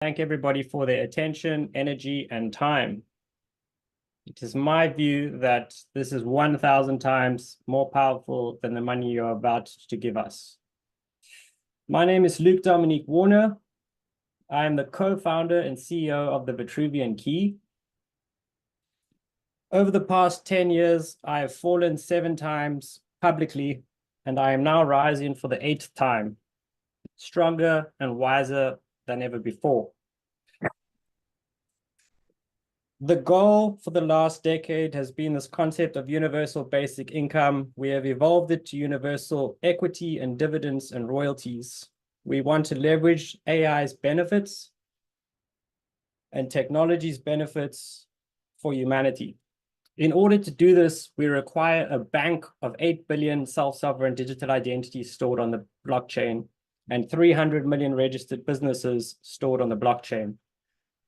Thank everybody for their attention, energy, and time. It is my view that this is 1,000 times more powerful than the money you're about to give us. My name is Luke Dominique Warner. I am the co-founder and CEO of the Vitruvian Key. Over the past 10 years, I have fallen 7 times publicly, and I am now rising for the 8th time, stronger and wiser than ever before. The goal for the last decade has been this concept of universal basic income. We have evolved it to universal equity and dividends and royalties. We want to leverage AI's benefits and technology's benefits for humanity. In order to do this, we require a bank of 8 billion self-sovereign digital identities stored on the blockchain and 300 million registered businesses stored on the blockchain.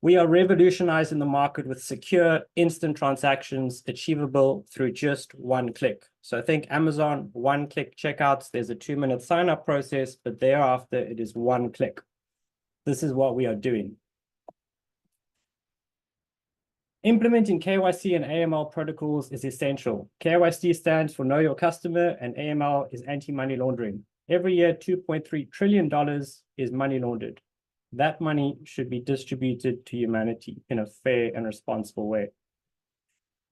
We are revolutionizing the market with secure, instant transactions achievable through just one click. So think Amazon, one-click checkouts. There's a 2-minute sign-up process, but thereafter, it is one click. This is what we are doing. Implementing KYC and AML protocols is essential. KYC stands for Know Your Customer, and AML is anti-money laundering. Every year, $2.3 trillion is money laundered. That money should be distributed to humanity in a fair and responsible way.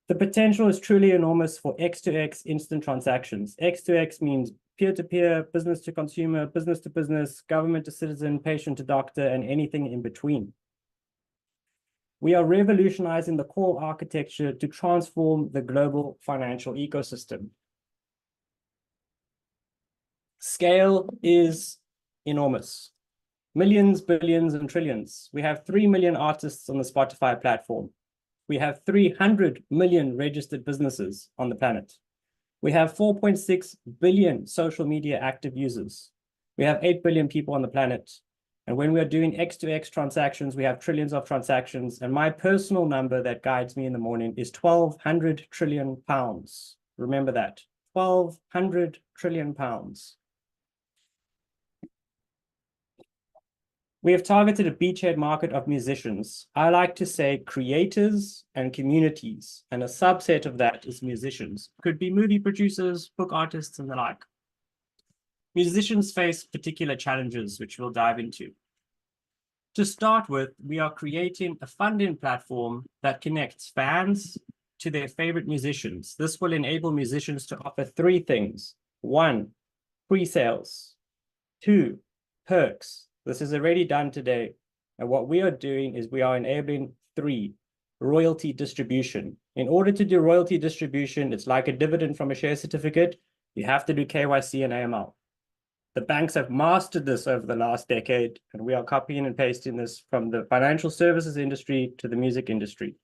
The potential is truly enormous for X2X instant transactions. X2X means peer-to-peer, business-to-consumer, business-to-business, government-to-citizen, patient-to-doctor, and anything in between. We are revolutionizing the core architecture to transform the global financial ecosystem. Scale is enormous. Millions, billions, and trillions. We have 3 million artists on the Spotify platform. We have 300 million registered businesses on the planet. We have 4.6 billion social media active users. We have 8 billion people on the planet. And when we are doing X2X transactions, we have trillions of transactions. And my personal number that guides me in the morning is 1,200 trillion pounds. Remember that, 1,200 trillion pounds. We have targeted a beachhead market of musicians. I like to say creators and communities, and a subset of that is musicians. Could be movie producers, book artists, and the like. Musicians face particular challenges, which we'll dive into. To start with, we are creating a funding platform that connects fans to their favorite musicians. This will enable musicians to offer 3 things. 1, pre-sales. 2, perks. This is already done today. And what we are doing is we are enabling 3, royalty distribution. In order to do royalty distribution, it's like a dividend from a share certificate. You have to do KYC and AML. The banks have mastered this over the last decade, and we are copying and pasting this from the financial services industry to the music industry.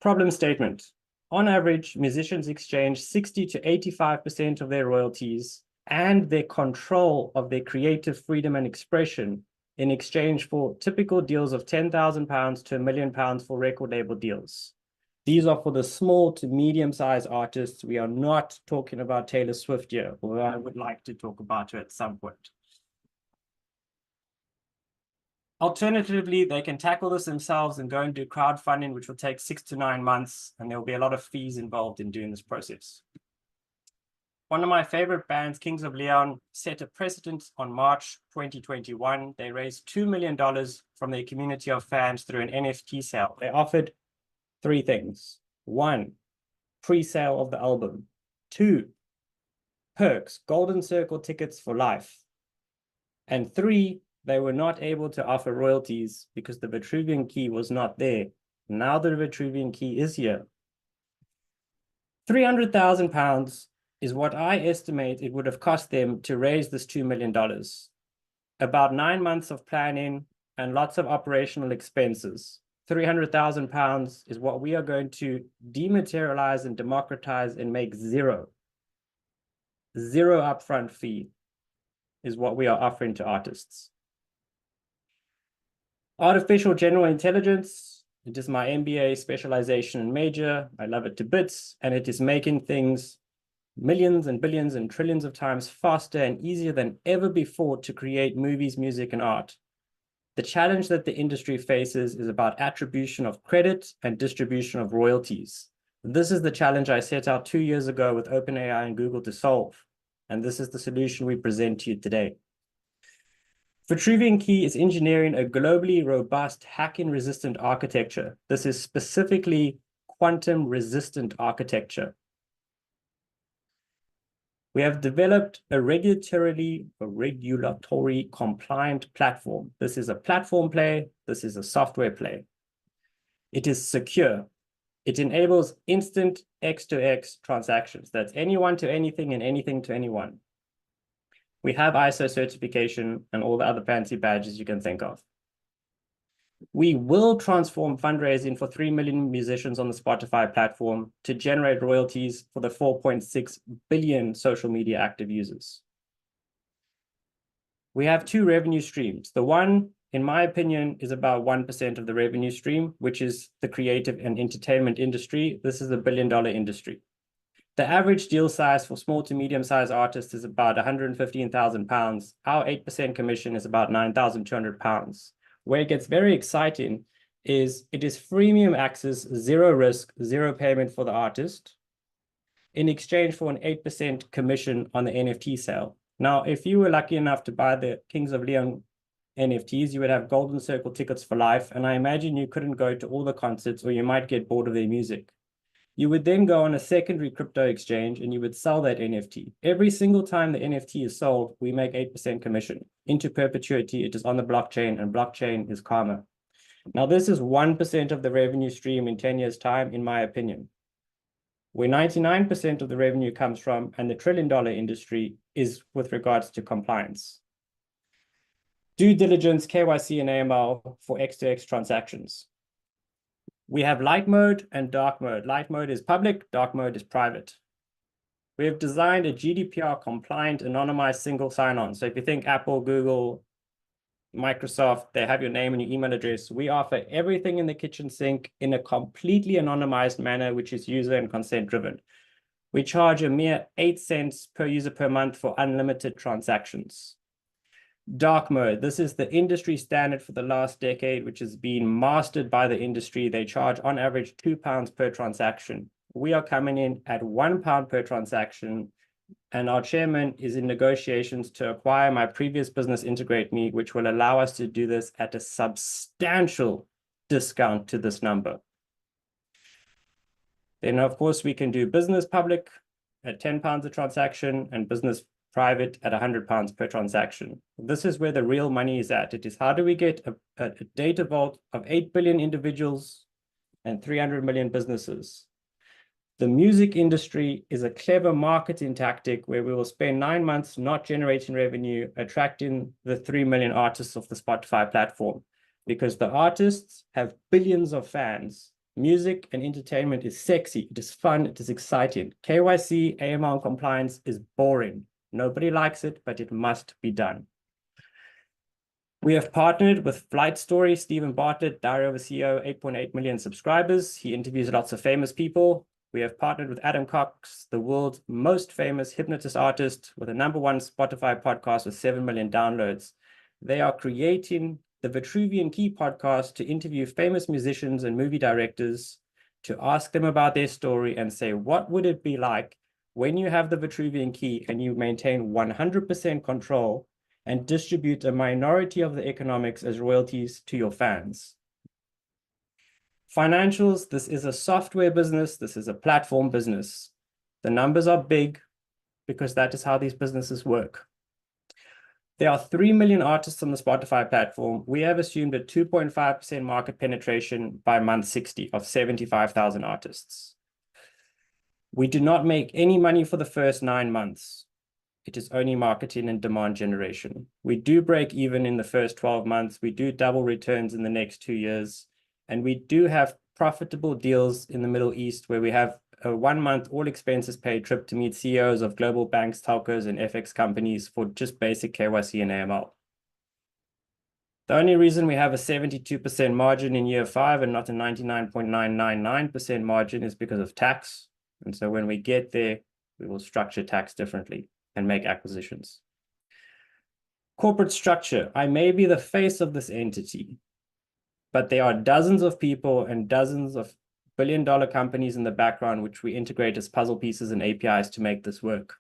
Problem statement. On average, musicians exchange 60 to 85% of their royalties and their control of their creative freedom and expression in exchange for typical deals of £10,000 to £1 million for record label deals. These are for the small to medium-sized artists. We are not talking about Taylor Swift here, although I would like to talk about her at some point. Alternatively, they can tackle this themselves and go and do crowdfunding, which will take 6 to 9 months, and there will be a lot of fees involved in doing this process. One of my favorite bands, Kings of Leon, set a precedent on March 2021. They raised $2 million from their community of fans through an NFT sale. They offered 3 things. 1, pre-sale of the album. 2, perks, golden circle tickets for life. And 3, they were not able to offer royalties because the Vitruvian Key was not there. Now the Vitruvian Key is here. £300,000 is what I estimate it would have cost them to raise this $2 million. About 9 months of planning and lots of operational expenses. £300,000 is what we are going to dematerialize and democratize and make zero. Zero upfront fee is what we are offering to artists. Artificial general intelligence. It is my MBA specialization and major. I love it to bits, and it is making things millions and billions and trillions of times faster and easier than ever before to create movies, music, and art. The challenge that the industry faces is about attribution of credit and distribution of royalties. This is the challenge I set out 2 years ago with OpenAI and Google to solve, and this is the solution we present to you today. Vitruvian Key is engineering a globally robust hack-in-resistant architecture. This is specifically quantum-resistant architecture. We have developed a regulatory compliant platform. This is a platform play. This is a software play. It is secure. It enables instant X2X transactions. That's anyone to anything and anything to anyone. We have ISO certification and all the other fancy badges you can think of. We will transform fundraising for 3 million musicians on the Spotify platform to generate royalties for the 4.6 billion social media active users. We have 2 revenue streams. The one, in my opinion, is about 1% of the revenue stream, which is the creative and entertainment industry. This is a billion-dollar industry. The average deal size for small to medium-sized artists is about £115,000. Our 8% commission is about £9,200. Where it gets very exciting is it is freemium access, 0 risk, 0 payment for the artist in exchange for an 8% commission on the NFT sale. Now, if you were lucky enough to buy the Kings of Leon NFTs, you would have Golden Circle tickets for life. And I imagine you couldn't go to all the concerts or you might get bored of their music. You would then go on a secondary crypto exchange and you would sell that NFT. Every single time the NFT is sold, we make 8% commission. Into perpetuity, it is on the blockchain, and blockchain is karma. Now, this is 1% of the revenue stream in 10 years' time, in my opinion. Where 99% of the revenue comes from, and the trillion-dollar industry, is with regards to compliance. Due diligence, KYC, and AML for X2X transactions. We have light mode and dark mode. Light mode is public, dark mode is private. We have designed a GDPR compliant anonymized single sign-on. So if you think Apple, Google, Microsoft, they have your name and your email address. We offer everything in the kitchen sink in a completely anonymized manner, which is user and consent driven. We charge a mere 8 cents per user per month for unlimited transactions. Dark mode. This is the industry standard for the last decade, which has been mastered by the industry. They charge on average £2 per transaction. We are coming in at £1 per transaction, and our chairman is in negotiations to acquire my previous business, Integrate Me, which will allow us to do this at a substantial discount to this number. Then, of course, we can do business public at £10 a transaction and business private at £100 per transaction. This is where the real money is at. It is how do we get a data vault of 8 billion individuals and 300 million businesses. The music industry is a clever marketing tactic where we will spend 9 months not generating revenue, attracting the 3 million artists of the Spotify platform, because the artists have billions of fans. Music and entertainment is sexy, it is fun, it is exciting. KYC, AML, and compliance is boring. Nobody likes it, but it must be done. We have partnered with Flight Story, Stephen Bartlett, Diary of a CEO, 8.8 million subscribers. He interviews lots of famous people. We have partnered with Adam Cox, the world's most famous hypnotist artist, with a #1 Spotify podcast with 7 million downloads. They are creating the Vitruvian Key podcast to interview famous musicians and movie directors, to ask them about their story and say, what would it be like when you have the Vitruvian Key and you maintain 100% control and distribute a minority of the economics as royalties to your fans? Financials, this is a software business. This is a platform business. The numbers are big because that is how these businesses work. There are 3 million artists on the Spotify platform. We have assumed a 2.5% market penetration by month 60 of 75,000 artists. We do not make any money for the first 9 months. It is only marketing and demand generation. We do break even in the first 12 months. We do double returns in the next 2 years. And we do have profitable deals in the Middle East where we have a 1 month all expenses paid trip to meet CEOs of global banks, telcos, and FX companies for just basic KYC and AML. The only reason we have a 72% margin in year 5 and not a 99.999% margin is because of tax. And so when we get there, we will structure tax differently and make acquisitions. Corporate structure. I may be the face of this entity, but there are dozens of people and dozens of billion-dollar companies in the background, which we integrate as puzzle pieces and APIs to make this work.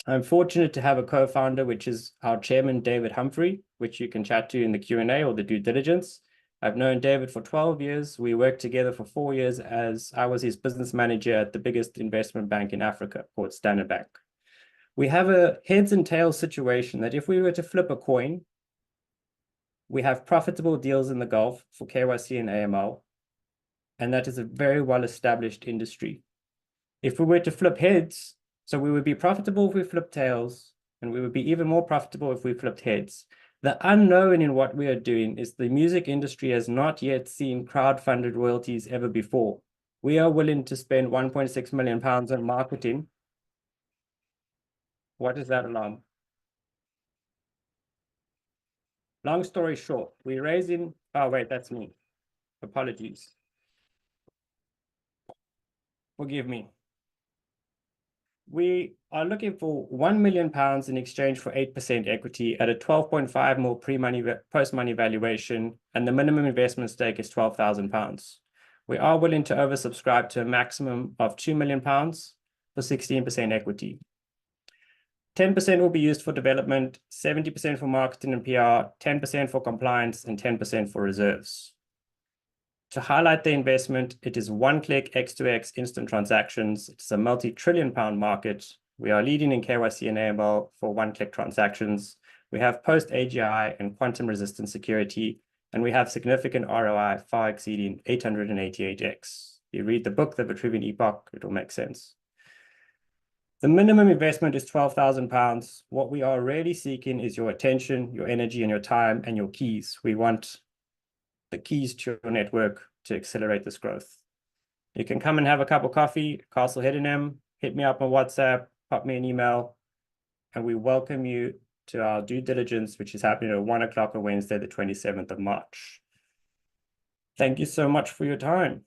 I'm fortunate to have a co-founder, which is our chairman, David Humphrey, which you can chat to in the Q&A or the due diligence. I've known David for 12 years. We worked together for 4 years as I was his business manager at the biggest investment bank in Africa, called Standard Bank. We have a heads and tails situation that if we were to flip a coin, we have profitable deals in the Gulf for KYC and AML, and that is a very well-established industry. If we were to flip heads, so we would be profitable if we flip tails, and we would be even more profitable if we flipped heads. The unknown in what we are doing is the music industry has not yet seen crowd-funded royalties ever before. We are willing to spend 1.6 million pounds on marketing. What is that alarm? Long story short, we're raising, oh wait, that's me. Apologies. Forgive me. We are looking for 1 million pounds in exchange for 8% equity at a 12.5 mil pre-money post-money valuation, and the minimum investment stake is 12,000 pounds. We are willing to oversubscribe to a maximum of 2 million pounds for 16% equity. 10% will be used for development, 70% for marketing and PR, 10% for compliance, and 10% for reserves. To highlight the investment, it is one-click X2X instant transactions. It's a multi-trillion-pound market. We are leading in KYC and AML for one-click transactions. We have post-AGI and quantum-resistant security, and we have significant ROI far exceeding 888x. You read the book, The Vitruvian Epoch, it'll make sense. The minimum investment is 12,000 pounds. What we are really seeking is your attention, your energy, and your time, and your keys. We want the keys to your network to accelerate this growth. You can come and have a cup of coffee, Castle Hedingham, hit me up on WhatsApp, pop me an email, and we welcome you to our due diligence, which is happening at 1 o'clock on Wednesday, the 27th of March. Thank you so much for your time.